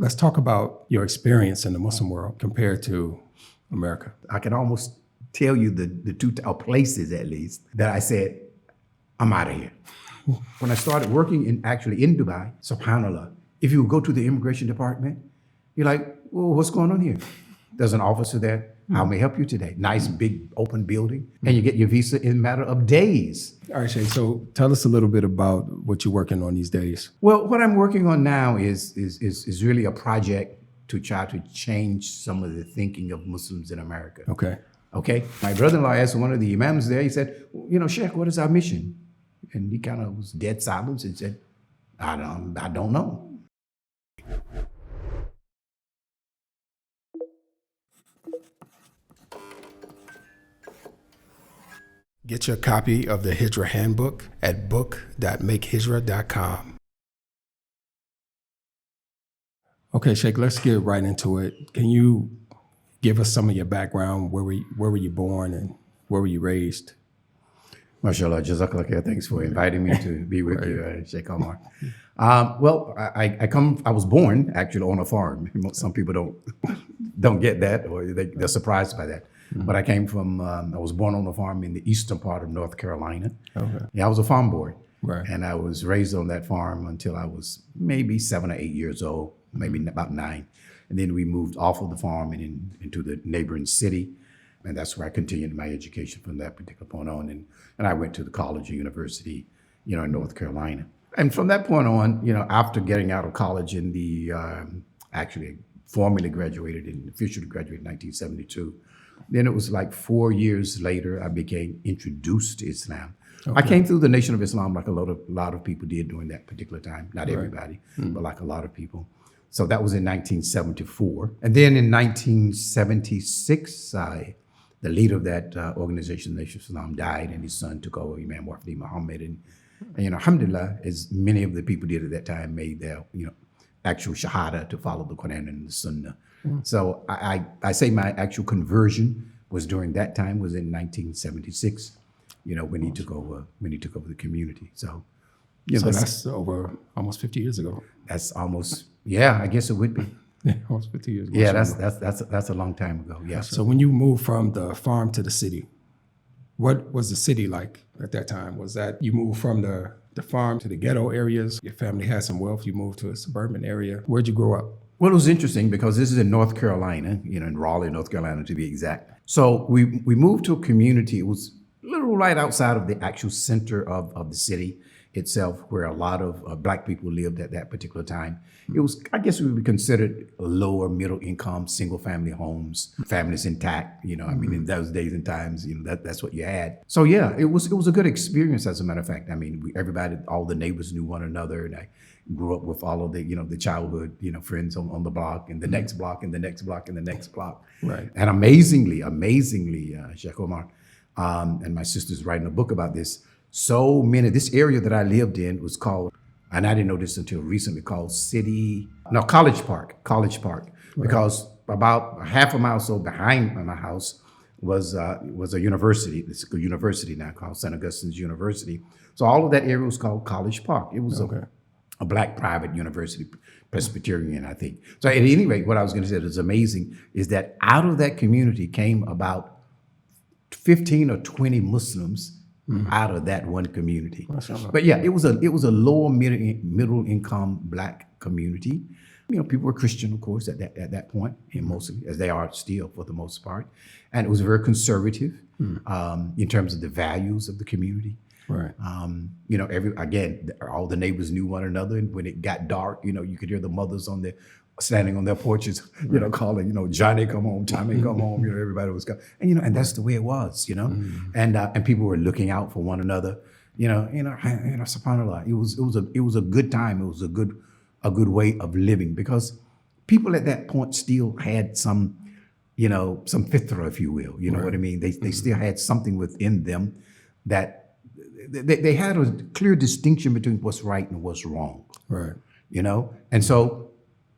Let's talk about your experience in the Muslim world compared to America. I can almost tell you the two places at least that I said, I'm out of here. When I started working in Dubai, subhanAllah, if you go to the immigration department, you're like, well, what's going on here? There's an officer there. How may I help you today? Nice, big, open building. And you get your visa in a matter of days. All right, Shay, so tell us a little bit about what you're working on these days. Well, what I'm working on now is really a project to try to change some of the thinking of Muslims in America. Okay. My brother-in-law asked one of the Imams there, he said, Sheikh, what is our mission? And he kind of was dead silent and said, I don't know. Get your copy of the Hijrah Handbook at book.makehijrah.com. Okay, Sheikh, let's get right into it. Can you give us some of your background? Where were you born and where were you raised? MashaAllah, Jazakallah khair. Thanks for inviting me to be with you, Sheikh Omar. I was born actually on a farm. Some people don't get that, or they're surprised by that. Mm-hmm. But I was born on a farm in the eastern part of North Carolina. Okay. Yeah, I was a farm boy. Right. And I was raised on that farm until I was maybe 7 or 8 years old, maybe about 9. And then we moved off of the farm and into the neighboring city. And that's where I continued my education from that particular point on. And I went to the college or university, in North Carolina. And from that point on, after getting out of college actually formally officially graduated in 1972. Then it was like 4 years later, I became introduced to Islam. Okay. I came through the Nation of Islam like a lot of people did during that particular time. Not everybody, but like a lot of people. So that was in 1974. And then in 1976, the leader of that organization, the Nation of Islam, died, and his son took over, Imam Muhammad. And alhamdulillah, as many of the people did at that time, made their actual shahada to follow the Quran and the Sunnah. So I say my actual conversion was during that time, was in 1976, when he took over the community. So that's over almost 50 years ago. That's almost, I guess it would be. Yeah, almost 50 years ago. Yeah, that's a long time ago. Yeah. So when you moved from the farm to the city, what was the city like at that time? Was that you moved from the farm to the ghetto areas? Your family had some wealth. You moved to a suburban area. Where'd you grow up? Well, it was interesting because this is in North Carolina, in Raleigh, North Carolina to be exact. So we moved to a community. It was a little right outside of the actual center of the city itself, where a lot of Black people lived at that particular time. It was, I guess, we would be considered lower middle income, single family homes, families intact. In those days and times, that's what you had. So yeah, it was a good experience. As a matter of fact, all the neighbors knew one another, and I grew up with all of the the childhood friends on the block, and the next block, and the next block, and the next block. Right. And amazingly, Sheikh Omar, and my sister's writing a book about this. This area that I lived in was called, and I didn't know this until recently, called College Park, right. Because about half a mile or so behind my house was a university. It's a university now called St. Augustine's University. So all of that area was called College Park. It was a Black private university, Presbyterian, I think. So at any rate, what I was going to say that's amazing is that out of that community came about 15 or 20 Muslims out of that one community. But yeah, it was a lower middle income Black community. People were Christian, of course, at that point, and mostly, as they are still for the most part. And it was very conservative in terms of the values of the community. Right. All the neighbors knew one another, and when it got dark, you could hear the mothers standing on their porches, calling, Johnny, come home, Tommy, come home. Everybody was coming, and that's the way it was, and people were looking out for one another, subhanAllah. It was a good time. It was a good way of living, because people at that point still had some fitra, if you will. You know what I mean? They still had something within them that they had a clear distinction between what's right and what's wrong. Right. And so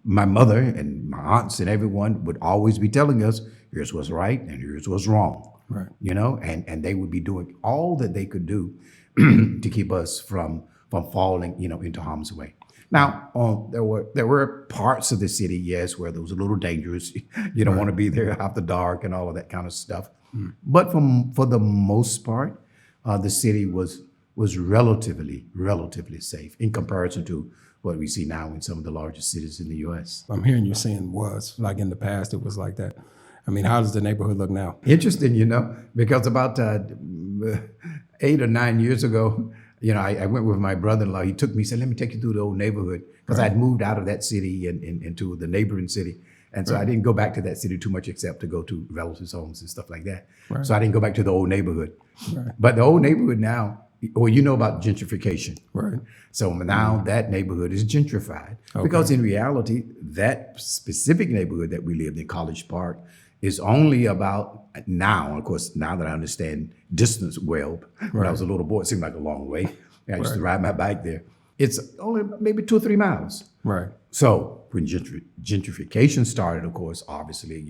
my mother and my aunts and everyone would always be telling us, here's what's right and here's what's wrong. Right. And they would be doing all that they could do to keep us from falling, into harm's way. Now, there were parts of the city, yes, where it was a little dangerous. You don't want to be there after dark and all of that kind of stuff. But for the most part, the city was relatively safe in comparison to what we see now in some of the largest cities in the U.S. I'm hearing you saying was, like in the past, it was like that. I mean, how does the neighborhood look now? Interesting, because about 8 or 9 years ago, I went with my brother-in-law. He took me, he said, let me take you through the old neighborhood, because I'd moved out of that city and into the neighboring city. And so I didn't go back to that city too much except to go to relatives' homes and stuff like that. Right. So I didn't go back to the old neighborhood. Right. But the old neighborhood now, well, you know about gentrification. Right. So now that neighborhood is gentrified. Because in reality, that specific neighborhood that we lived in, College Park, is only about now, of course, now that I understand distance well, when I was a little boy, it seemed like a long way. I used to ride my bike there. It's only maybe 2 or 3 miles. Right. So when gentrification started, of course, obviously,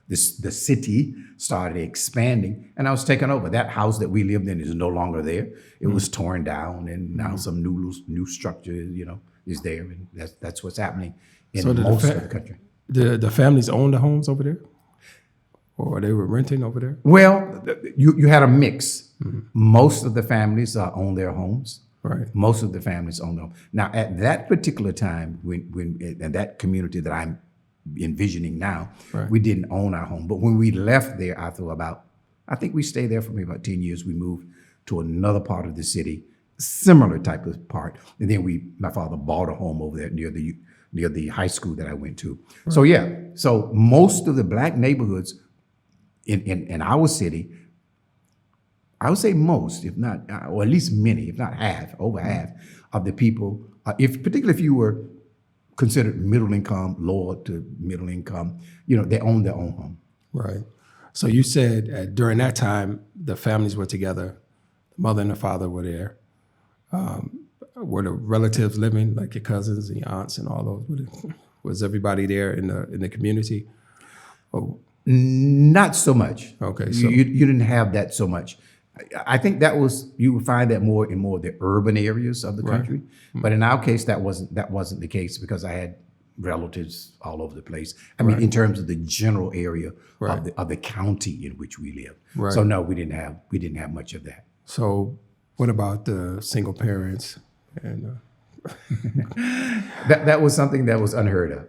the city started expanding, and I was taken over. That house that we lived in is no longer there. It was torn down, and now some new structure, is there, and that's what's happening in most of the country. The families own the homes over there, or they were renting over there? Well, you had a mix. Most of the families own their homes. Right. Most of the families own them. Now, at that particular time, when in that community that I'm envisioning now, we didn't own our home. But when we left there, I think we stayed there for maybe about 10 years. We moved to another part of the city, similar type of part. And then my father bought a home over there near the high school that I went to. Right. So most of the black neighborhoods in our city, I would say most, if not, or at least many, if not half, over half of the people, particularly if you were considered middle income, lower to middle income, they own their own home. Right. So you said during that time, the families were together, the mother and the father were there. Were the relatives living, like your cousins and your aunts and all those? Was everybody there in the community? Oh. Not so much. Okay. So you didn't have that so much. I think you would find that more in more of the urban areas of the country. But in our case, that wasn't the case, because I had relatives all over the place. I mean, in terms of the general area of the county in which we lived. Right. So no, we didn't have much of that. So what about the single parents? And that was something that was unheard of.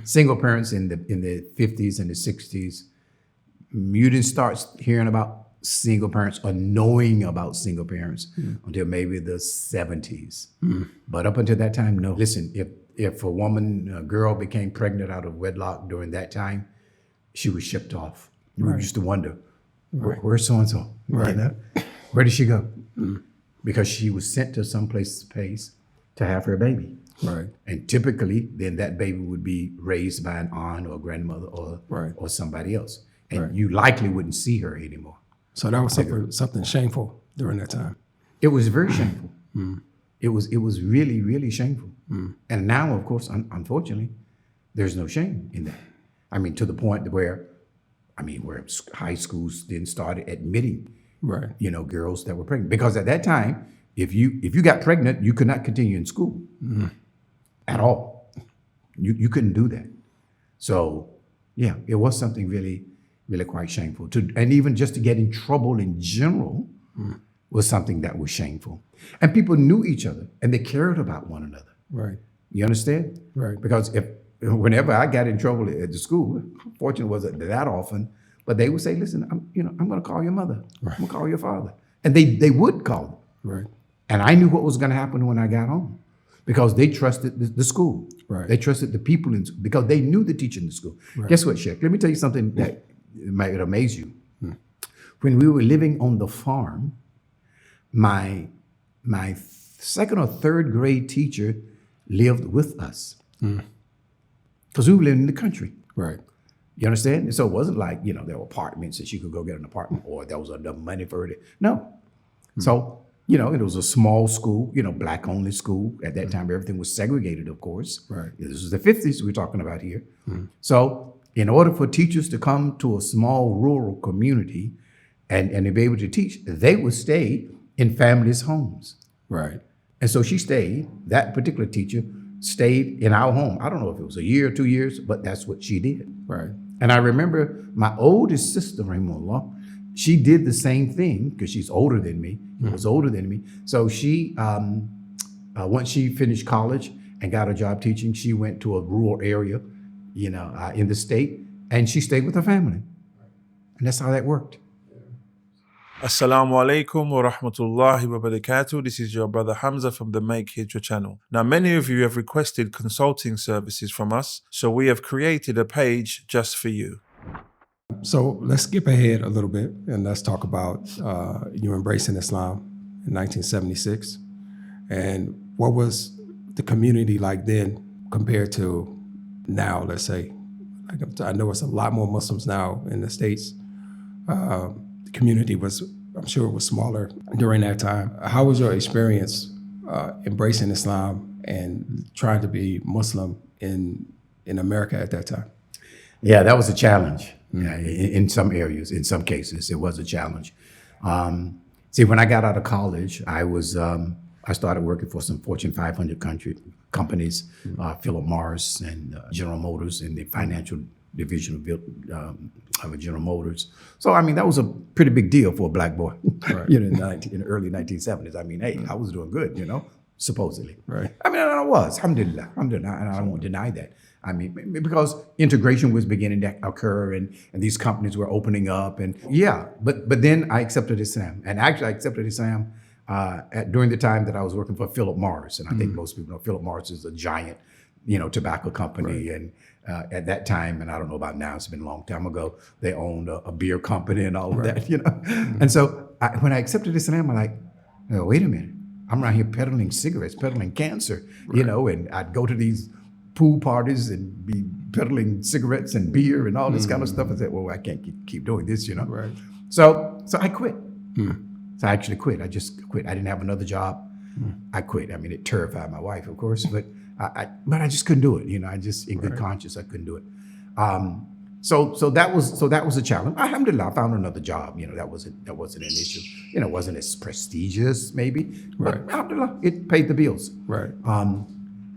Single parents in the 50s and the 60s, you didn't start hearing about single parents or knowing about single parents until maybe the 70s. But up until that time, no. Listen, if a girl became pregnant out of wedlock during that time, she was shipped off. We used to wonder, where's so-and-so? Right. Where did she go? Because she was sent to some place to have her baby. Right. And typically, then that baby would be raised by an aunt or a grandmother or somebody else. And you likely wouldn't see her anymore. So that was something shameful during that time. It was very shameful. It was really, really shameful. And now, of course, unfortunately, there's no shame in that. I mean, to the point where high schools then started admitting, girls that were pregnant. Because at that time, if you got pregnant, you could not continue in school at all. You couldn't do that. So, yeah, it was something really, really quite shameful. And even just to get in trouble in general was something that was shameful. And people knew each other and they cared about one another. Right. You understand? Right. Because whenever I got in trouble at the school, fortunately it wasn't that often, but they would say, listen, I'm going to call your mother. I'm going to call your father. And they would call them. Right. And I knew what was going to happen when I got home, because they trusted the school. Right. They trusted the people because they knew the teacher in the school. Right. Guess what, Sheck? Let me tell you something that might amaze you. When we were living on the farm, my second or third grade teacher lived with us, because we were living in the country. Right. You understand? And so it wasn't like, there were apartments that she could go get an apartment, or there was enough money for it. No. So, it was a small school, black only school. At that time, everything was segregated, of course. Right. This was the 50s we're talking about here. So in order for teachers to come to a small rural community and to be able to teach, they would stay in families' homes. Right. And so she stayed, that particular teacher, stayed in our home. I don't know if it was a year or 2 years, but that's what she did. Right. And I remember my oldest sister, Raymond, she did the same thing because she's older than me. Was older than me. So she, once she finished college and got a job teaching, she went to a rural area, in the state, and she stayed with her family. And that's how that worked. Assalamu alaikum wa rahmatullahi wa barakatuh. This is your brother Hamza from the Make Hijrah channel. Now, many of you have requested consulting services from us, so we have created a page just for you. So let's skip ahead a little bit and let's talk about you embracing Islam in 1976. And what was the community like then compared to now, let's say? Like, I know it's a lot more Muslims now in the States. The community was, I'm sure it was smaller during that time. How was your experience embracing Islam and trying to be Muslim in America at that time? Yeah, that was a challenge. In some areas, in some cases, it was a challenge. See, when I got out of college, I started working for some Fortune 500 companies, Philip Morris and General Motors in the financial division of General Motors. So, I mean, that was a pretty big deal for a black boy, Right. in the early 1970s. I mean, hey, I was doing good, supposedly. Right. I mean, and I was, alhamdulillah, and I won't deny that. I mean, because integration was beginning to occur and these companies were opening up but then I accepted Islam. And actually I accepted Islam during the time that I was working for Philip Morris. And I think most people know Philip Morris is a giant, tobacco company. Right. And at that time, and I don't know about now, it's been a long time ago, they owned a beer company and all of that, And so when I accepted Islam, I'm like, oh, wait a minute, I'm around here peddling cigarettes, peddling cancer, and I'd go to these pool parties and be peddling cigarettes and beer and all this kind of stuff. I said, well, I can't keep doing this, Right. So I quit. So I actually quit. I just quit. I didn't have another job. I quit. I mean, it terrified my wife, of course, but I just couldn't do it. I just in good conscience, I couldn't do it. So that was a challenge. Alhamdulillah, I found another job. That wasn't an issue. It wasn't as prestigious, maybe, but Right. alhamdulillah, it paid the bills. Right.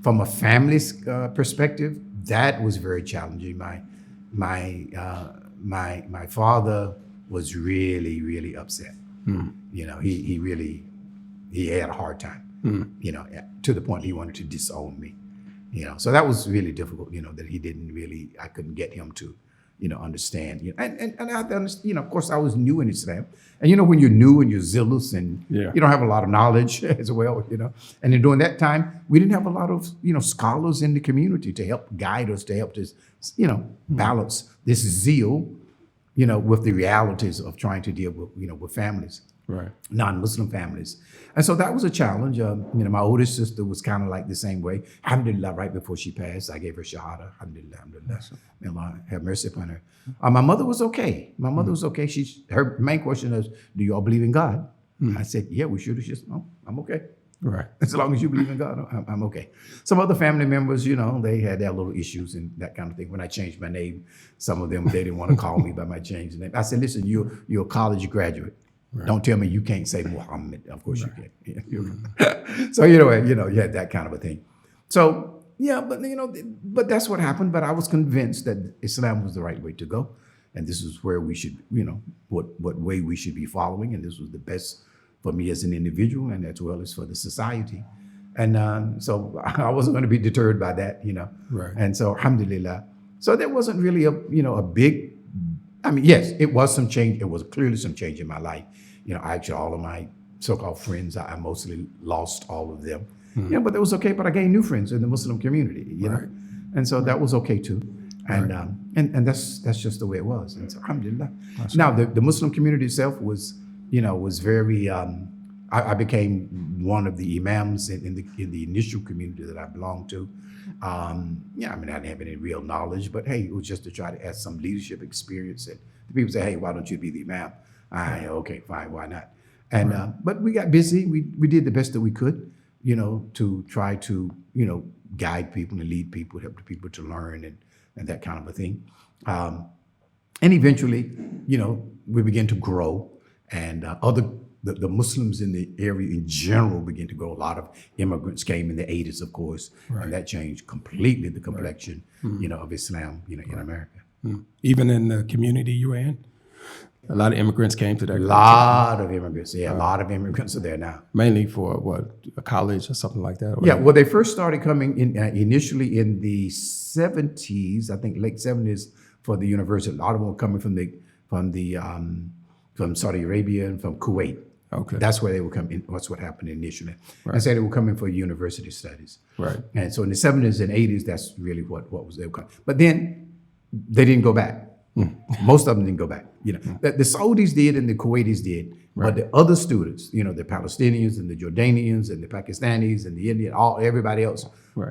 From a family's perspective, that was very challenging. My father was really, really upset. He had a hard time. To the point he wanted to disown me. So that was really difficult. That I couldn't get him to, understand. And I had to understand. Of course, I was new in Islam, and when you're new and you're zealous and you don't have a lot of knowledge as well, And during that time, we didn't have a lot of scholars in the community to help guide us, to help us, balance this zeal, with the realities of trying to deal with with families. Right. Non-Muslim families. And so that was a challenge. My oldest sister was kind of like the same way. Alhamdulillah, right before she passed, I gave her shahada. Alhamdulillah. May Allah have mercy upon her. My mother was okay. Her main question is, do you all believe in God? I said, yeah, we should. She said, no, I'm okay. Right. As long as you believe in God, I'm okay. Some other family members, they had their little issues and that kind of thing. When I changed my name, some of them, they didn't want to call me by my changed name. I said, listen, you're a college graduate. Right. Don't tell me you can't say Muhammad. Of course you can. Yeah. So you had that kind of a thing. So but that's what happened. But I was convinced that Islam was the right way to go, and this is where we should, what way we should be following, and this was the best for me as an individual and as well as for the society. And so I wasn't going to be deterred by that, Right. And so alhamdulillah. So there wasn't really a big. Yes, it was some change. It was clearly some change in my life. Actually, all of my so-called friends, I mostly lost all of them. But it was okay. But I gained new friends in the Muslim community, Right. And so that was okay too. And and that's just the way it was. And so alhamdulillah. Now the Muslim community itself was, was very. I became one of the imams in the initial community that I belonged to. I didn't have any real knowledge, but hey, it was just to try to add some leadership experience. And the people say, hey, why don't you be the imam? Okay, fine, why not? And but we got busy. We did the best that we could, to try to guide people and lead people, help the people to learn and that kind of a thing. And eventually, we began to grow, and other the Muslims in the area in general began to grow. A lot of immigrants came in the 80s, of course, and that changed completely the complexion, of Islam, in America. Even in the community you were in, a lot of immigrants came to that. A lot of immigrants, a lot of immigrants are there now. Mainly for what, a college or something like that? Or Yeah, well, they first started coming in initially in the 70s, I think late 70s, for the university. A lot of them were coming from Saudi Arabia and from Kuwait. Okay. That's where they would come in. That's what happened initially. I said they were coming for university studies. Right. And so in the 70s and 80s, that's really what was they were coming. But then they didn't go back. Most of them didn't go back. The Saudis did and the Kuwaitis did. But the other students, the Palestinians and the Jordanians and the Pakistanis and the Indian, everybody else,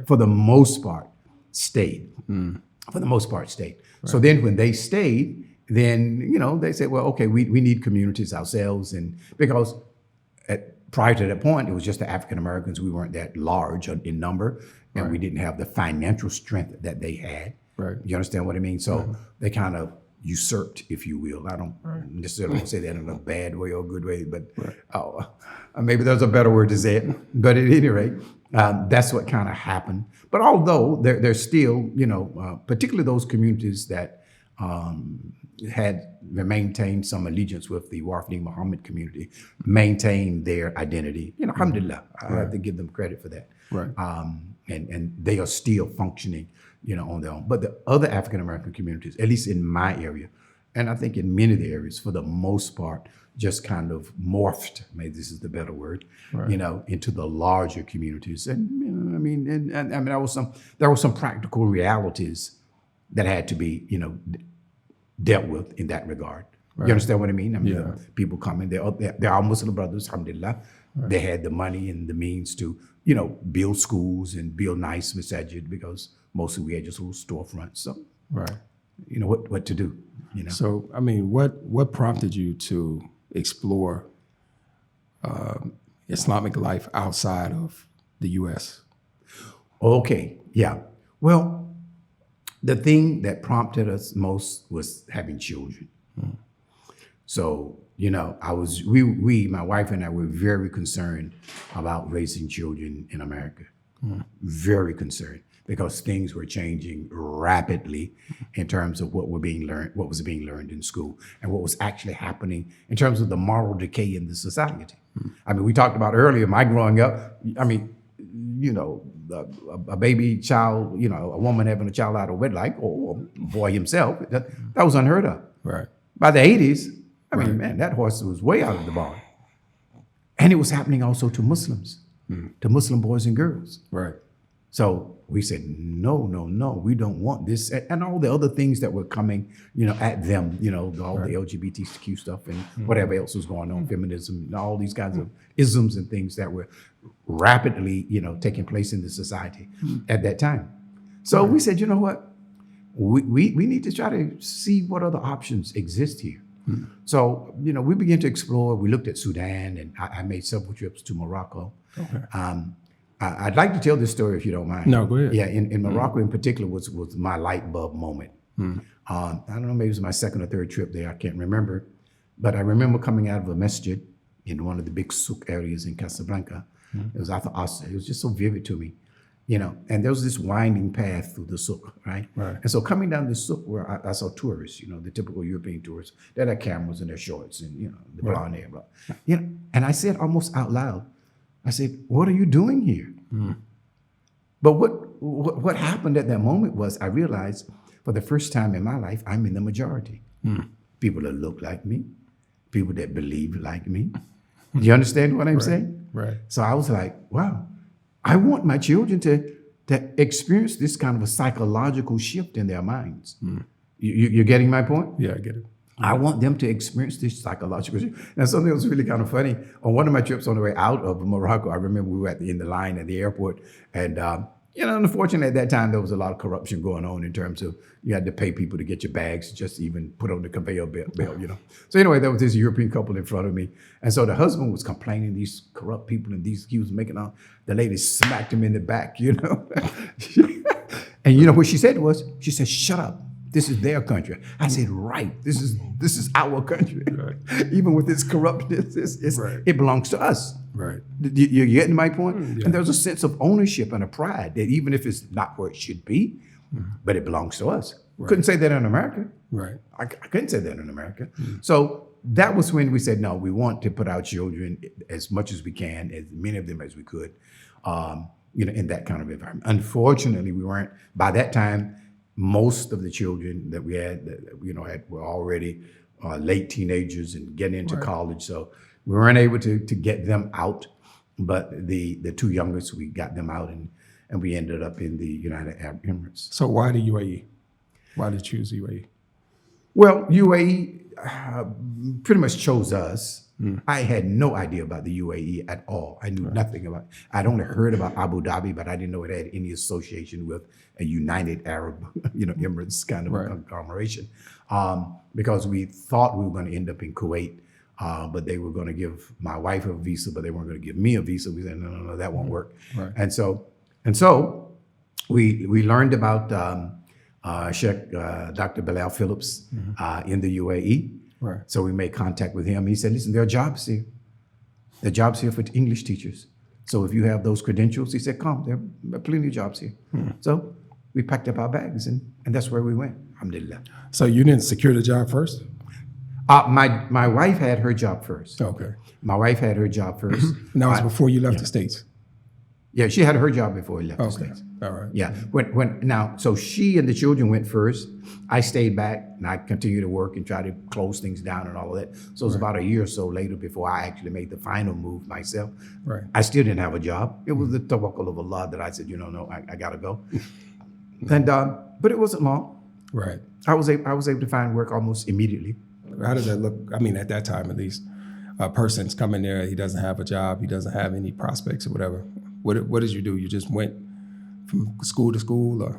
for the most part, stayed. For the most part, stayed. So then when they stayed, then, they said, well, okay, we need communities ourselves. And because prior to that point, it was just the African Americans. We weren't that large in number, and we didn't have the financial strength that they had. Right. You understand what I mean? So they kind of usurped, if you will. I don't necessarily want to say that in a bad way or a good way, but maybe there's a better word to say it. But at any rate, that's what kind of happened. But although there's still, particularly those communities that had maintained some allegiance with the Wafdi Muhammad community, maintained their identity. Alhamdulillah, I have to give them credit for that. Right. And they are still functioning, on their own. But the other African American communities, at least in my area, and I think in many of the areas, for the most part, just kind of morphed, maybe this is the better word, into the larger communities. And there were some practical realities that had to be, dealt with in that regard. Right. You understand what I mean? People coming, they're our Muslim brothers, alhamdulillah. Right. They had the money and the means to, build schools and build nice masajid, because mostly we had just little storefronts. So, what to do, So, what prompted you to explore Islamic life outside of the U.S.? Okay, yeah. Well, the thing that prompted us most was having children. So, my wife and I were very concerned about raising children in America. Very concerned, because things were changing rapidly in terms of what was being learned in school, and what was actually happening in terms of the moral decay in the society. We talked about earlier, my growing up, a baby child, a woman having a child out of wedlock, or a boy himself, that was unheard of. Right. By the 80s, man, that horse was way out of the barn. And it was happening also to Muslims, to Muslim boys and girls. Right. So we said, no, we don't want this. And all the other things that were coming, at them, all the LGBTQ stuff and whatever else was going on, feminism, and all these kinds of isms and things that were rapidly, taking place in the society at that time. So we said, you know what? We need to try to see what other options exist here. So, we began to explore. We looked at Sudan, and I made several trips to Morocco. Okay. I'd like to tell this story if you don't mind. No, go ahead. Yeah, in Morocco in particular was my light bulb moment. I don't know, maybe it was my second or third trip there. I can't remember. But I remember coming out of a masjid in one of the big souk areas in Casablanca. It was after Asr. It was just so vivid to me. And there was this winding path through the souk, right? And so coming down the souk, where I saw tourists, the typical European tourists, they had cameras and their shorts and, the blonde hair. And I said almost out loud, I said, what are you doing here? But what happened at that moment was I realized for the first time in my life, I'm in the majority. People that look like me, people that believe like me. Do you understand what I'm saying? Right. So I was like, wow, I want my children to experience this kind of a psychological shift in their minds. You're getting my point? Yeah, I get it. I want them to experience this psychological shift. Now, something that was really kind of funny, on one of my trips on the way out of Morocco, I remember we were in the line at the airport, and unfortunately at that time there was a lot of corruption going on in terms of you had to pay people to get your bags just even put on the conveyor belt. So anyway, there was this European couple in front of me, and so the husband was complaining, these corrupt people, and he was making out. The lady smacked him in the back, And what she said was, she said, "Shut up." This is their country. I said, right. This is our country. Right. Even with its corruptness, Right. it belongs to us. Right. You're getting my point? Yeah. And there's a sense of ownership and a pride that even if it's not where it should be, but it belongs to us. Right. Couldn't say that in America. Right. I couldn't say that in America. So that was when we said, no, we want to put our children as much as we can, as many of them as we could, in that kind of environment. Unfortunately, we weren't, by that time, most of the children that we had, were already late teenagers and getting into college. So we weren't able to get them out. But the two youngest, we got them out and we ended up in the United Arab Emirates. So why the UAE? Why did you choose UAE? Well, UAE pretty much chose us. I had no idea about the UAE at all. I knew nothing about it. I'd only heard about Abu Dhabi, but I didn't know it had any association with a United Arab, Emirates kind of a conglomeration. Because we thought we were going to end up in Kuwait, but they were going to give my wife a visa, but they weren't going to give me a visa. We said, no, that won't work. Right. And so we learned about Sheikh Dr. Bilal Phillips in the UAE. Right. So we made contact with him. He said, listen, there are jobs here. There are jobs here for English teachers. So if you have those credentials, he said, come, there are plenty of jobs here. So we packed up our bags and that's where we went, alhamdulillah. So you didn't secure the job first? My wife had her job first. Okay. My wife had her job first. And that was before you left the States? Yeah, she had her job before we left the Okay. States. All right. Yeah. So she and the children went first. I stayed back and I continued to work and try to close things down and all of that. So it was about a year or so later before I actually made the final move myself. Right. I still didn't have a job. It was the tawakkul of Allah that I said, no, I gotta go. And but it wasn't long. Right. I was able to find work almost immediately. How does that look? I mean, at that time, at least, a person's coming there, he doesn't have a job, he doesn't have any prospects or whatever. What did you do? You just went from school to school, or?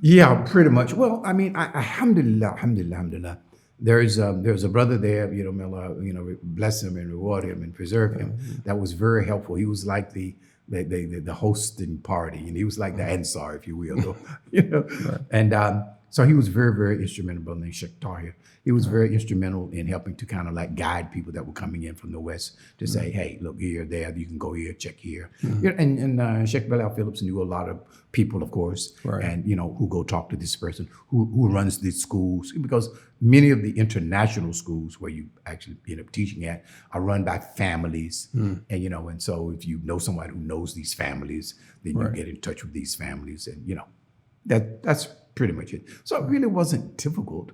Yeah, pretty much. Well, I mean, alhamdulillah. There's a brother there, may Allah, bless him and reward him and preserve him. That was very helpful. He was like the hosting party, and he was like the Ansar, if you will, Right. And so he was very, very instrumental in Sheikh Tahir. He was very instrumental in helping to kind of like guide people that were coming in from the West to say, hey, look here, there, you can go here, check here. And Sheikh Bilal Phillips knew a lot of people, of course, and, who go talk to this person, who runs these schools, because many of the international schools where you actually end up teaching at are run by families. And, and so if you know someone who knows these families, then you get in touch with these families and, that's pretty much it. So it really wasn't difficult.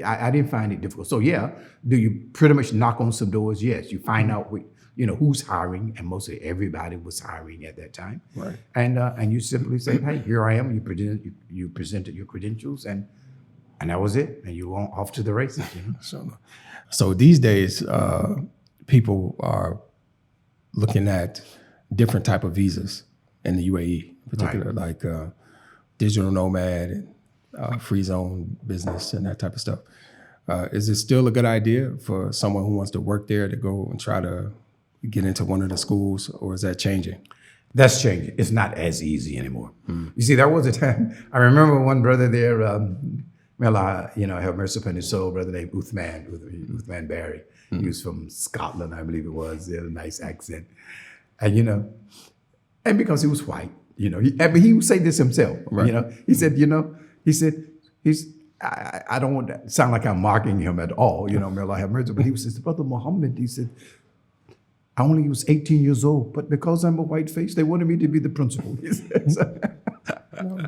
I didn't find it difficult. So yeah, do you pretty much knock on some doors? Yes, you find out who's hiring, and mostly everybody was hiring at that time. Right. And you simply say, hey, here I am. You presented your credentials, and that was it. And you went off to the races. So these days, people are looking at different type of visas in the UAE, in particular, like digital nomad and free zone business and that type of stuff. Is it still a good idea for someone who wants to work there to go and try to get into one of the schools, or is that changing? That's changing. It's not as easy anymore. You see, there was a time, I remember one brother there, have mercy upon his soul, brother named Uthman Barry. He was from Scotland, I believe it was. He had a nice accent. And, and because he was white, he would say this himself, he said, I don't want to sound like I'm mocking him at all, may Allah have mercy, but he says, Brother Muhammad, he said, I only was 18 years old, but because I'm a white face, they wanted me to be the principal.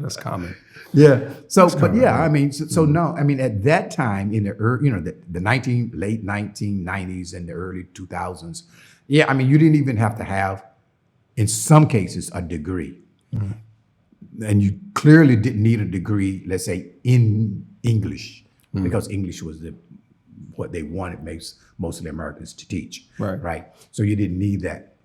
That's common. Yeah. So, but yeah, I mean, so no, I mean, at that time in the late 1990s and the early 2000s, yeah, I mean, you didn't even have to have, in some cases, a degree. And you clearly didn't need a degree, let's say, in English, because English was what they wanted mostly Americans to teach. Right. So you didn't need that.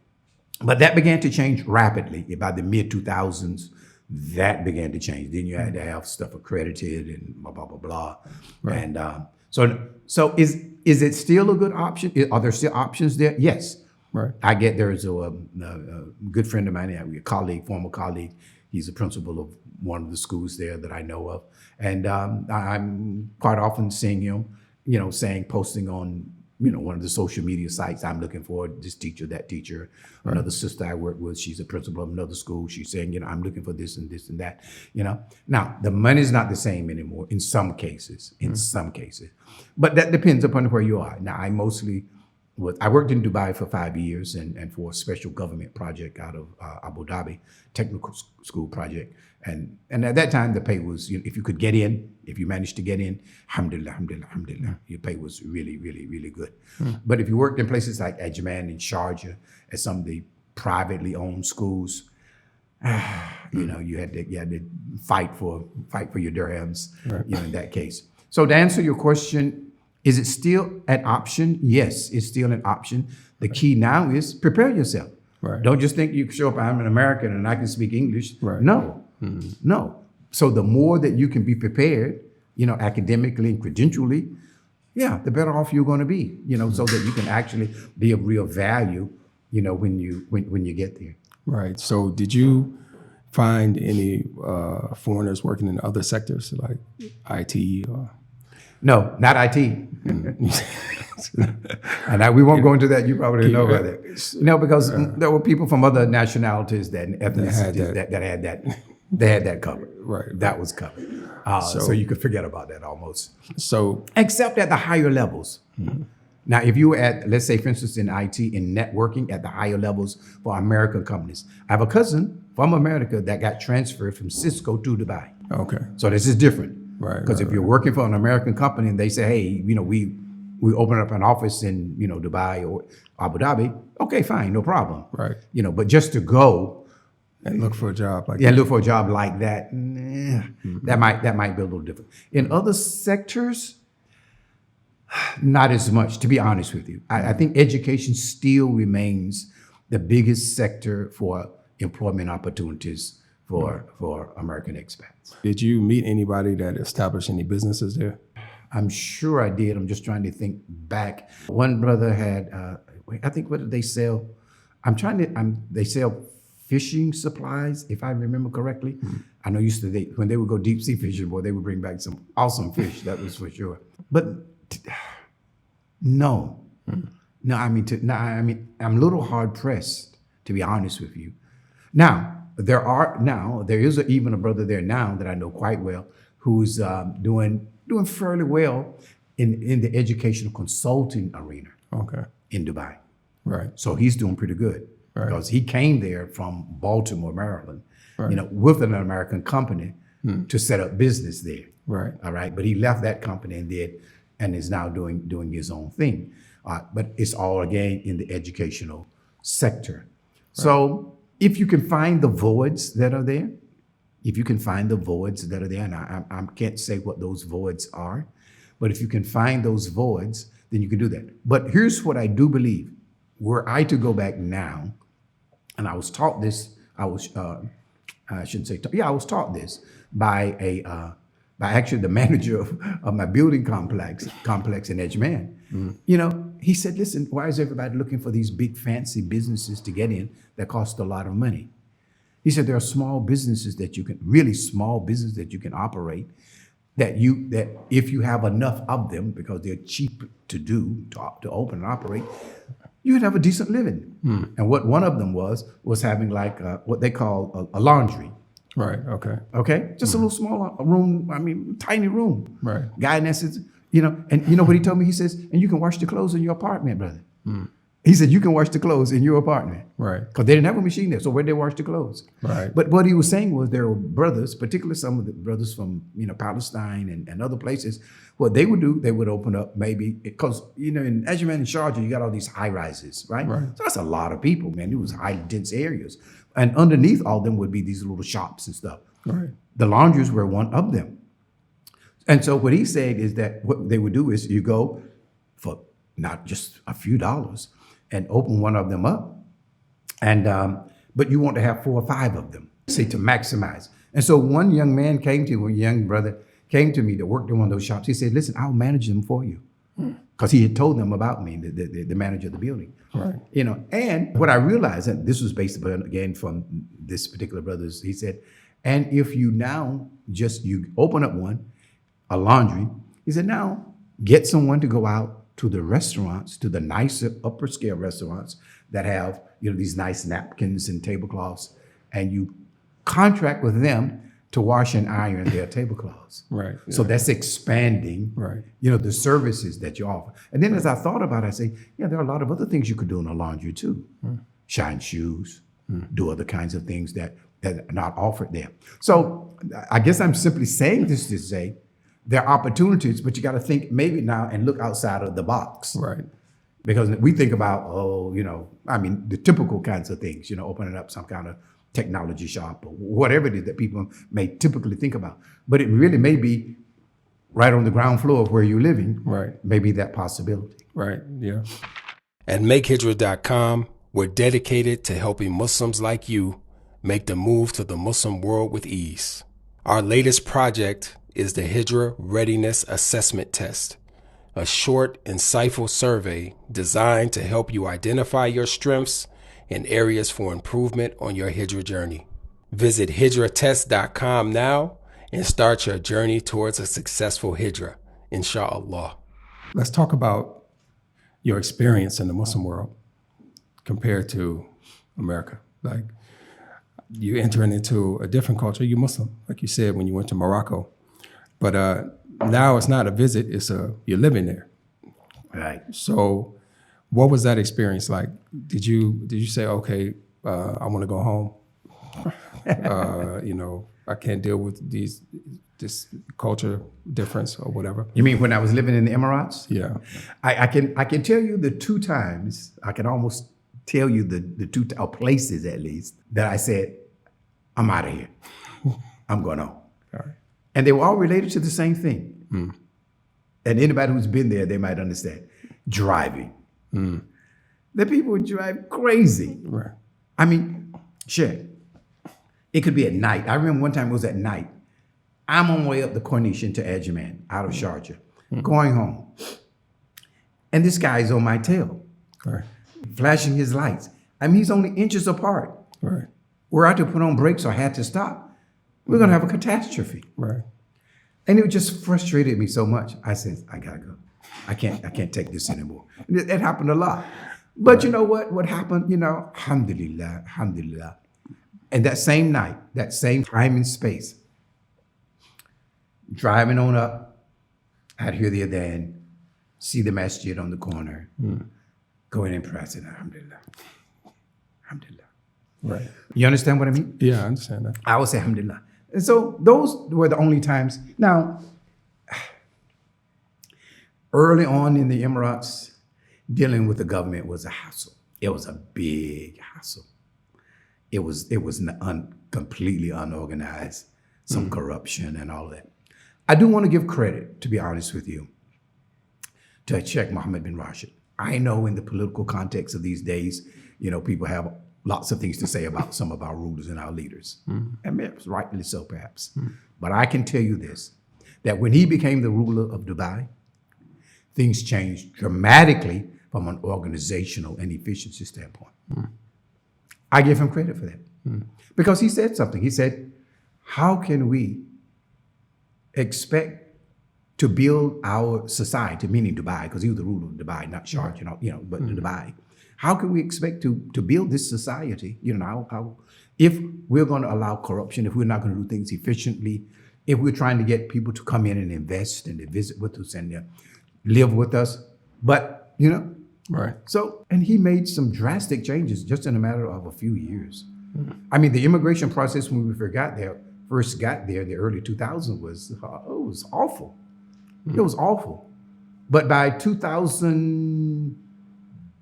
But that began to change rapidly. By the mid 2000s, that began to change. Then you had to have stuff accredited and blah, blah, blah, blah. Right. And so is it still a good option? Are there still options there? Yes. Right. I get there's a good friend of mine, a colleague, former colleague. He's a principal of one of the schools there that I know of. And I'm quite often seeing him, posting on, one of the social media sites. I'm looking for this teacher, that teacher. Right. Another sister I work with, she's a principal of another school. She's saying, I'm looking for this and this and that, Now, the money's not the same anymore in some cases, But that depends upon where you are. Now, I worked in Dubai for 5 years and for a special government project out of Abu Dhabi, technical school project. And at that time, the pay was, if you could get in, if you managed to get in, alhamdulillah, your pay was really, really, really good. But if you worked in places like Ajman and Sharjah, at some of the privately owned schools, you had to fight for your dirhams, in that case. So to answer your question, is it still an option? Yes, it's still an option. The key now is prepare yourself. Right. Don't just think you can show up, I'm an American and I can speak English. Right. No. So the more that you can be prepared, academically and credentially, the better off you're going to be, so that you can actually be of real value, when you get there. Right. So did you find any foreigners working in other sectors like IT or? No, not IT. And we won't go into that. You probably know about that. No, because there were people from other nationalities and ethnicities that had that. They had that covered. Right. That was covered. So you could forget about that almost. So, except at the higher levels. Now, if you were at, let's say, for instance, in IT, in networking at the higher levels for American companies. I have a cousin from America that got transferred from Cisco to Dubai. okay. So this is different. Right. Because if you're working for an American company and they say, hey, we open up an office in, Dubai or Abu Dhabi, okay, fine, no problem. Right. But just to go and look for a job like yeah, that. look for a job like that, that might be a little different. In other sectors, not as much, to be honest with you. I think education still remains the biggest sector for employment opportunities for American expats. Did you meet anybody that established any businesses there? I'm sure I did. I'm just trying to think back. One brother had, I think, what did they sell? They sell fishing supplies, if I remember correctly. I know when they would go deep sea fishing, boy, they would bring back some awesome fish. That was for sure. But no. I'm a little hard pressed, to be honest with you. Now, there is even a brother there now that I know quite well who's doing fairly well in the educational consulting arena. Okay. In Dubai. Right. So he's doing pretty good. Right. Because he came there from Baltimore, Maryland, Right. With an American company to set up business there. Right. All right. But he left that company and is now doing his own thing. But it's all again in the educational sector. Right. So if you can find the voids that are there, and I can't say what those voids are, but if you can find those voids, then you can do that. But here's what I do believe. Were I to go back now, and I was taught this, I was taught this by actually the manager of my building complex in Edgeman. He said, listen, why is everybody looking for these big fancy businesses to get in that cost a lot of money? He said, there are small businesses that you can operate that if you have enough of them, because they're cheap to open and operate, you would have a decent living. And what one of them was having like what they call a laundry. Right. Okay. Okay. Just a little small room. Tiny room. Right. Guy in essence, and you know what he told me? He says, and you can wash the clothes in your apartment, brother. He said, you can wash the clothes in your apartment. Right. Because they didn't have a machine there. So where'd they wash the clothes? Right. But what he was saying was there were brothers, particularly some of the brothers from, Palestine and other places. What they would do, they would open up maybe, because, in Ajman and Sharjah, you got all these high rises, right? Right. So that's a lot of people, man. It was high dense areas. And underneath all them would be these little shops and stuff. Right. The laundries were one of them. And so what he said is that what they would do is you go for not just a few dollars and open one of them up. And but you want to have 4 or 5 of them, say, to maximize. And so one young brother came to me that worked in one of those shops. He said, listen, I'll manage them for you. Because he had told them about me, the manager of the building. Right. And what I realized, and this was based upon, again, from this particular brother's, he said, And if you now you open up one, a laundry, he said, now get someone to go out to the restaurants, to the nicer upper scale restaurants that have, these nice napkins and tablecloths, and you contract with them to wash and iron their tablecloths. Right. So that's expanding, Right. The services that you offer. And then as I thought about it, I say, there are a lot of other things you could do in a laundry too. Shine shoes, do other kinds of things that are not offered there. So I guess I'm simply saying this to say there are opportunities, but you got to think maybe now and look outside of the box. Right. Because we think about, the typical kinds of things, opening up some kind of technology shop or whatever it is that people may typically think about. But it really may be right on the ground floor of where you're living. Right. Maybe that possibility. Right. Yeah. At MakeHijrah.com, we're dedicated to helping Muslims like you make the move to the Muslim world with ease. Our latest project is the Hijrah Readiness Assessment Test, a short, insightful survey designed to help you identify your strengths and areas for improvement on your Hijrah journey. Visit HijrahTest.com now and start your journey towards a successful Hijrah, inshallah. Let's talk about your experience in the Muslim world compared to America. Like, you entering into a different culture. You're Muslim, like you said, when you went to Morocco. But now it's not a visit, you're living there. Right. So what was that experience like? Did you say, okay, I want to go home? I can't deal with this culture difference or whatever. You mean when I was living in the Emirates? Yeah. I can tell you the two times, I can almost tell you the two places at least that I said, I'm out of here. I'm going home. All right. And they were all related to the same thing. And anybody who's been there, they might understand. Driving. The people would drive crazy. Right. I mean, shit. It could be at night. I remember one time it was at night. I'm on my way up the Corniche into Ajman, out of Sharjah, going home. And this guy's on my tail, Right. flashing his lights. I mean, he's only inches apart. Right. Where I had to put on brakes or had to stop. We're going to have a catastrophe. Right. And it just frustrated me so much. I said, I gotta go. I can't take this anymore. And it happened a lot. But you know what? What happened? Alhamdulillah, alhamdulillah. And that same night, that same time and space, driving on up, I'd hear the adhan, see the masjid on the corner, go in and pray. I said, alhamdulillah, alhamdulillah. Right. You understand what I mean? Yeah, I understand that. I would say alhamdulillah. And so those were the only times. Now, early on in the Emirates, dealing with the government was a hassle. It was a big hassle. It was completely unorganized, some corruption and all that. I do want to give credit, to be honest with you, to Sheikh Mohammed bin Rashid. I know in the political context of these days, people have lots of things to say about some of our rulers and our leaders. And rightly so, perhaps. But I can tell you this, that when he became the ruler of Dubai, things changed dramatically from an organizational and efficiency standpoint. I give him credit for that. Because he said something. He said, how can we expect to build our society, meaning Dubai, because he was the ruler of Dubai, not Sharjah, but Dubai. How can we expect to build this society, if we're going to allow corruption, if we're not going to do things efficiently, if we're trying to get people to come in and invest and to visit with us and live with us, but, Right. So, and he made some drastic changes just in a matter of a few years. I mean, the immigration process when we first got there in the early 2000s was awful. It was awful. But by 2000,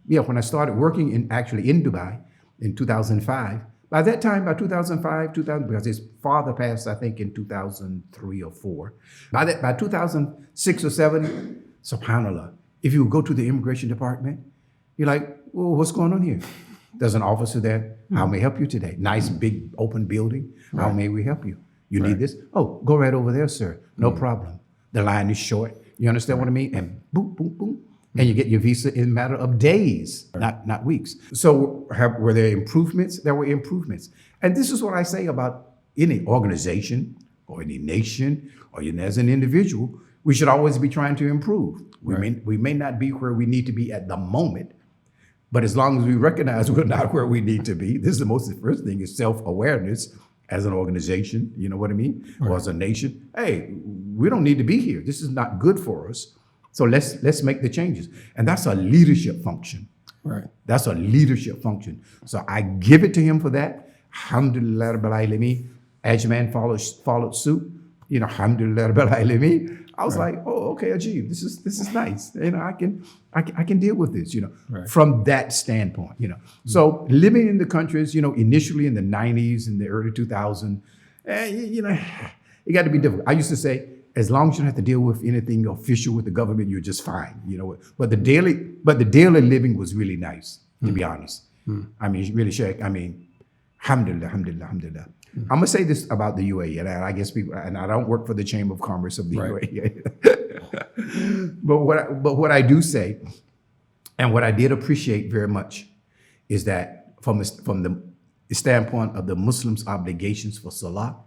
when I started working in Dubai in 2005, by that time, by 2005, because his father passed, I think, in 2003 or 4. By 2006 or 7, subhanAllah, if you go to the immigration department, you're like, well, what's going on here? There's an officer there. How may I help you today? Nice, big, open building. How may we help you? You need this? Oh, go right over there, sir. No problem. The line is short. You understand what I mean? And boom, boom, boom. And you get your visa in a matter of days, not weeks. So were there improvements? There were improvements. And this is what I say about any organization or any nation or even as an individual, we should always be trying to improve. We may not be where we need to be at the moment, but as long as we recognize we're not where we need to be, this is the first thing is self-awareness as an organization, you know what I mean? Right. Or as a nation. Hey, we don't need to be here. This is not good for us. So let's make the changes. And that's a leadership function. Right. That's a leadership function. So I give it to him for that. Alhamdulillah Rabbil Alameen. Ajman followed suit. You know, Alhamdulillah Rabbil Alameen. I was like, oh, okay, Ajib, this is nice. You know, I can deal with this, you know, from that standpoint, you know. So living in the countries, you know, initially in the 90s and the early 2000s, you know, it got to be difficult. I used to say, as long as you don't have to deal with anything official with the government, you're just fine, you know. But the daily living was really nice, to be honest. I mean, really, Sheikh, I mean, alhamdulillah, alhamdulillah, alhamdulillah. I'm gonna say this about the UAE, and I guess people, and I don't work for the Chamber of Commerce of the UAE. but what I do say, and what I did appreciate very much, is that from the standpoint of the Muslims' obligations for Salah,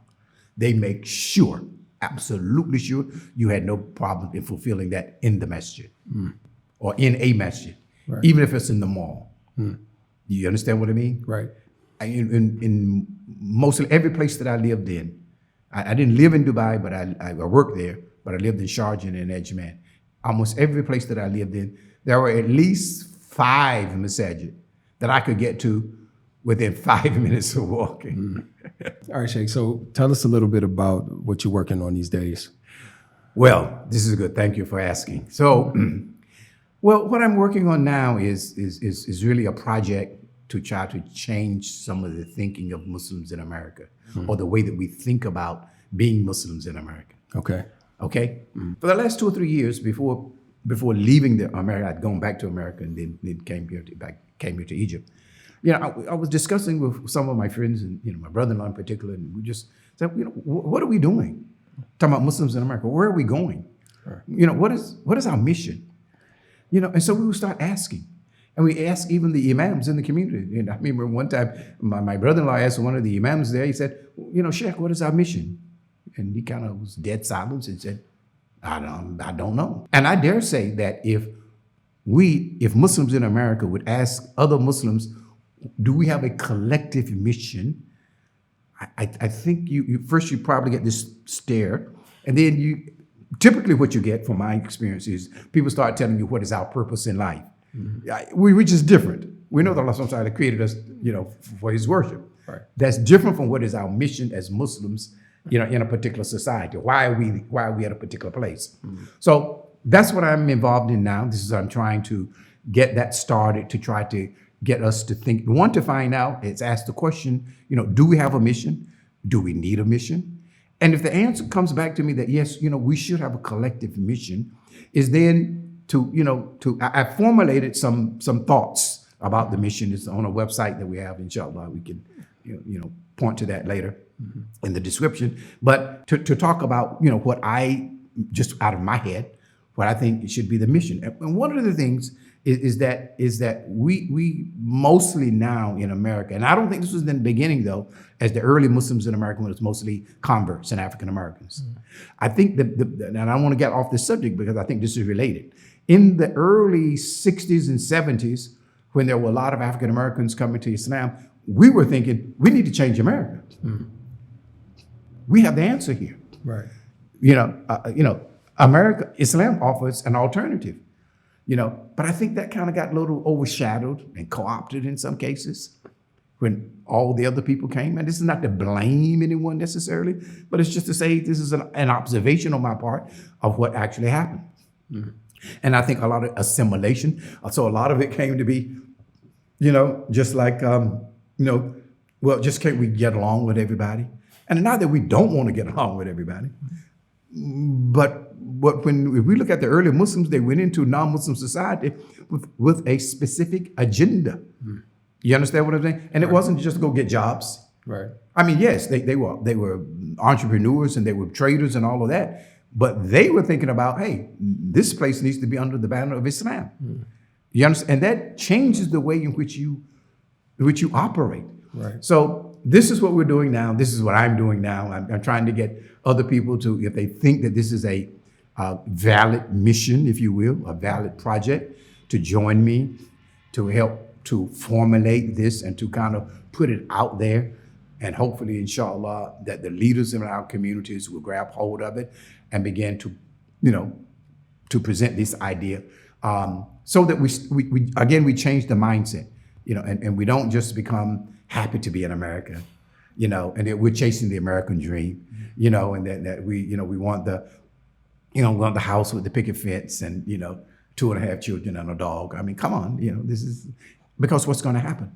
they make sure, absolutely sure, you had no problem in fulfilling that in the masjid or in a masjid, even if it's in the mall. You understand what I mean? Right. In mostly every place that I lived in, I didn't live in Dubai, but I worked there, but I lived in Sharjah and in Ajman. Almost every place that I lived in, there were at least 5 masajid that I could get to within 5 minutes of walking. All right, Sheikh. So tell us a little bit about what you're working on these days. Well, this is good. Thank you for asking. So, well, what I'm working on now is really a project to try to change some of the thinking of Muslims in America, or the way that we think about being Muslims in America. Okay. Okay. For the last 2 or 3 years before leaving America, I'd gone back to America and then came here to Egypt. You know, I was discussing with some of my friends, and you know, my brother-in-law in particular, and we just said, you know, what are we doing? Talking about Muslims in America, where are we going? Right. You know, what is our mission? You know, and so we would start asking. And we asked even the imams in the community. And I remember one time, my brother-in-law asked one of the imams there, he said, you know, Sheikh, what is our mission? And he kind of was dead silent and said, I don't know. And I dare say that if Muslims in America would ask other Muslims, do we have a collective mission? I think you first you probably get this stare, and then typically what you get from my experience is people start telling you what is our purpose in life. We're just different. We know that Allah subhanahu wa ta'ala created us, you know, for his worship. Right. That's different from what is our mission as Muslims, you know, in a particular society. Why are we at a particular place? So that's what I'm involved in now. This is I'm trying to get that started, to try to get us to think. One, to find out, it's ask the question, you know, do we have a mission? Do we need a mission? And if the answer comes back to me that yes, you know, we should have a collective mission, is then I formulated some thoughts about the mission. It's on a website that we have, inshallah. We can, you know, point to that later in the description. But to talk about, you know, what I, just out of my head, what I think it should be the mission. And one of the things is that we mostly now in America, and I don't think this was in the beginning though, as the early Muslims in America, when it was mostly converts and African Americans. I think and I want to get off this subject because I think this is related. In the early 60s and 70s, when there were a lot of African Americans coming to Islam, we were thinking, we need to change America. We have the answer here. Right. You know, America, Islam offers an alternative. You know, but I think that kind of got a little overshadowed and co-opted in some cases when all the other people came. And this is not to blame anyone necessarily, but it's just to say this is an observation on my part of what actually happened. And I think a lot of assimilation. So a lot of it came to be, you know, just like, you know, well, just can't we get along with everybody? And not that we don't want to get along with everybody, but if we look at the early Muslims, they went into non-Muslim society with a specific agenda. You understand what I'm saying? And it wasn't just to go get jobs. Right. I mean, yes, they were entrepreneurs and they were traders and all of that, but they were thinking about, hey, this place needs to be under the banner of Islam. You understand? And that changes the way in which you operate. Right. So this is what we're doing now. This is what I'm doing now. I'm trying to get other people to, if they think that this is a valid mission, if you will, a valid project, to join me, to help to formulate this and to kind of put it out there. And hopefully, inshallah, that the leaders in our communities will grab hold of it and begin to, to present this idea, so that we change the mindset, and we don't just become happy to be in America, and that we're chasing the American dream, and that we want the house with the picket fence and 2.5 children and a dog. I mean, come on, this is because what's going to happen?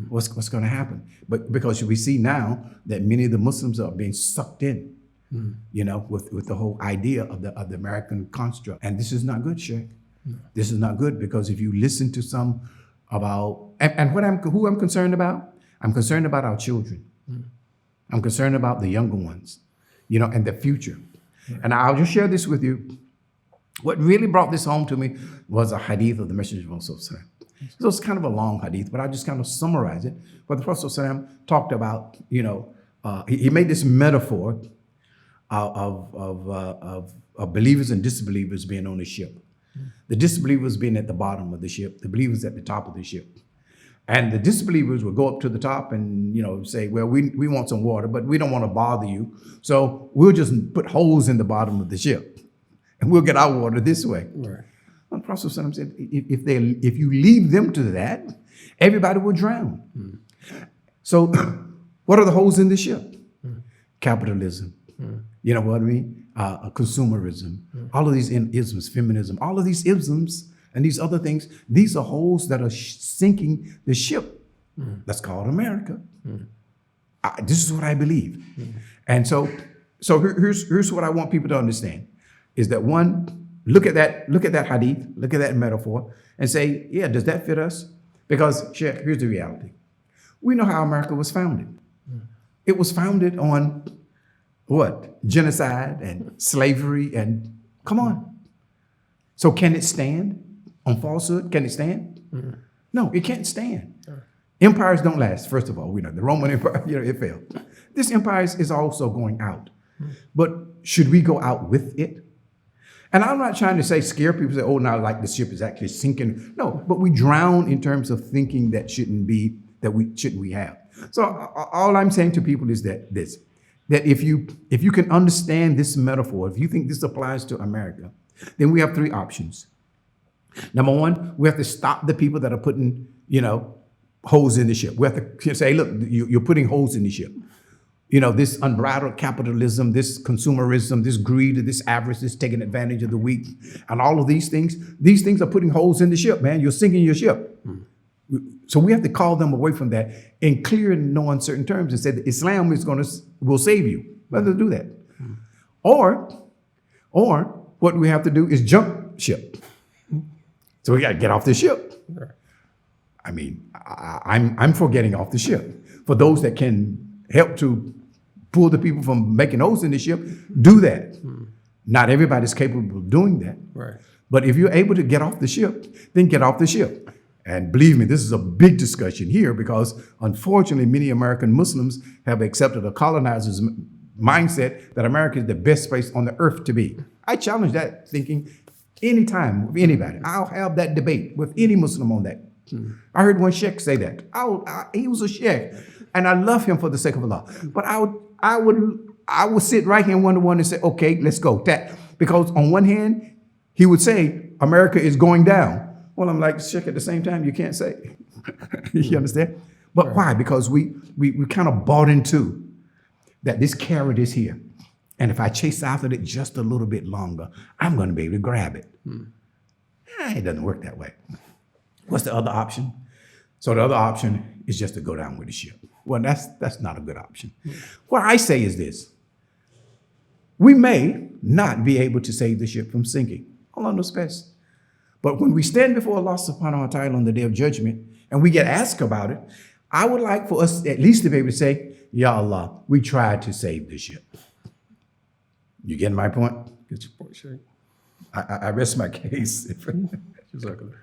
What's going to happen? But because we see now that many of the Muslims are being sucked in, with the whole idea of the American construct, and this is not good, Sheikh. This is not good, because if you listen to some about and who I'm concerned about, I'm concerned about our children. I'm concerned about the younger ones, and the future. And I'll just share this with you. What really brought this home to me was a hadith of the Messenger of Allah. So it's kind of a long hadith, but I'll just kind of summarize it. But the Prophet ﷺ talked about, he made this metaphor of believers and disbelievers being on a ship. The disbelievers being at the bottom of the ship, the believers at the top of the ship. And the disbelievers would go up to the top and, say, well, we want some water, but we don't want to bother you. So we'll just put holes in the bottom of the ship and we'll get our water this way. Right. And the Prophet said, if you leave them to that, everybody will drown. So what are the holes in the ship? Capitalism. You know what I mean? Consumerism. All of these isms, feminism, all of these isms and these other things, these are holes that are sinking the ship. That's called America. This is what I believe. And so here's what I want people to understand, is that one, look at that hadith, look at that metaphor and say, yeah, does that fit us? Because here's the reality. We know how America was founded. It was founded on what? Genocide and slavery and come on. So can it stand on falsehood? Can it stand? No, it can't stand. Empires don't last, first of all. We know the Roman Empire, it failed. This empire is also going out. But should we go out with it? And I'm not trying to scare people, say, oh, now like the ship is actually sinking. No, but we drown in terms of thinking that shouldn't we have. So all I'm saying to people is that if you can understand this metaphor, if you think this applies to America, then we have three options. Number one, we have to stop the people that are putting, holes in the ship. We have to say, look, you're putting holes in the ship. This unbridled capitalism, this consumerism, this greed, this avarice, this taking advantage of the weak, and all of these things are putting holes in the ship, man. You're sinking your ship. So we have to call them away from that in clear and no uncertain terms and say that Islam will save you. Let us do that. Or what we have to do is jump ship. So we got to get off the ship. I mean, I'm for getting off the ship. For those that can help to pull the people from making holes in the ship, do that. Not everybody's capable of doing that. Right. But if you're able to get off the ship, then get off the ship. And believe me, this is a big discussion here because unfortunately, many American Muslims have accepted a colonizer's mindset that America is the best place on the earth to be. I challenge that thinking anytime with anybody. I'll have that debate with any Muslim on that. I heard one sheikh say that. He was a sheikh, and I love him for the sake of Allah. But I would sit right here one-to-one and say, okay, let's go. Because on one hand, he would say, America is going down. Well, I'm like, sheikh, at the same time, you can't say. You understand? But why? Because we kind of bought into that this carrot is here. And if I chase after it just a little bit longer, I'm going to be able to grab it. It doesn't work that way. What's the other option? So the other option is just to go down with the ship. Well, that's not a good option. What I say is this. We may not be able to save the ship from sinking. Allah knows best. But when we stand before Allah subhanahu wa ta'ala on the day of judgment and we get asked about it, I would like for us at least to be able to say, Ya Allah, we tried to save the ship. You getting my point? Get your point, Sheikh. I rest my case. Jazakallah.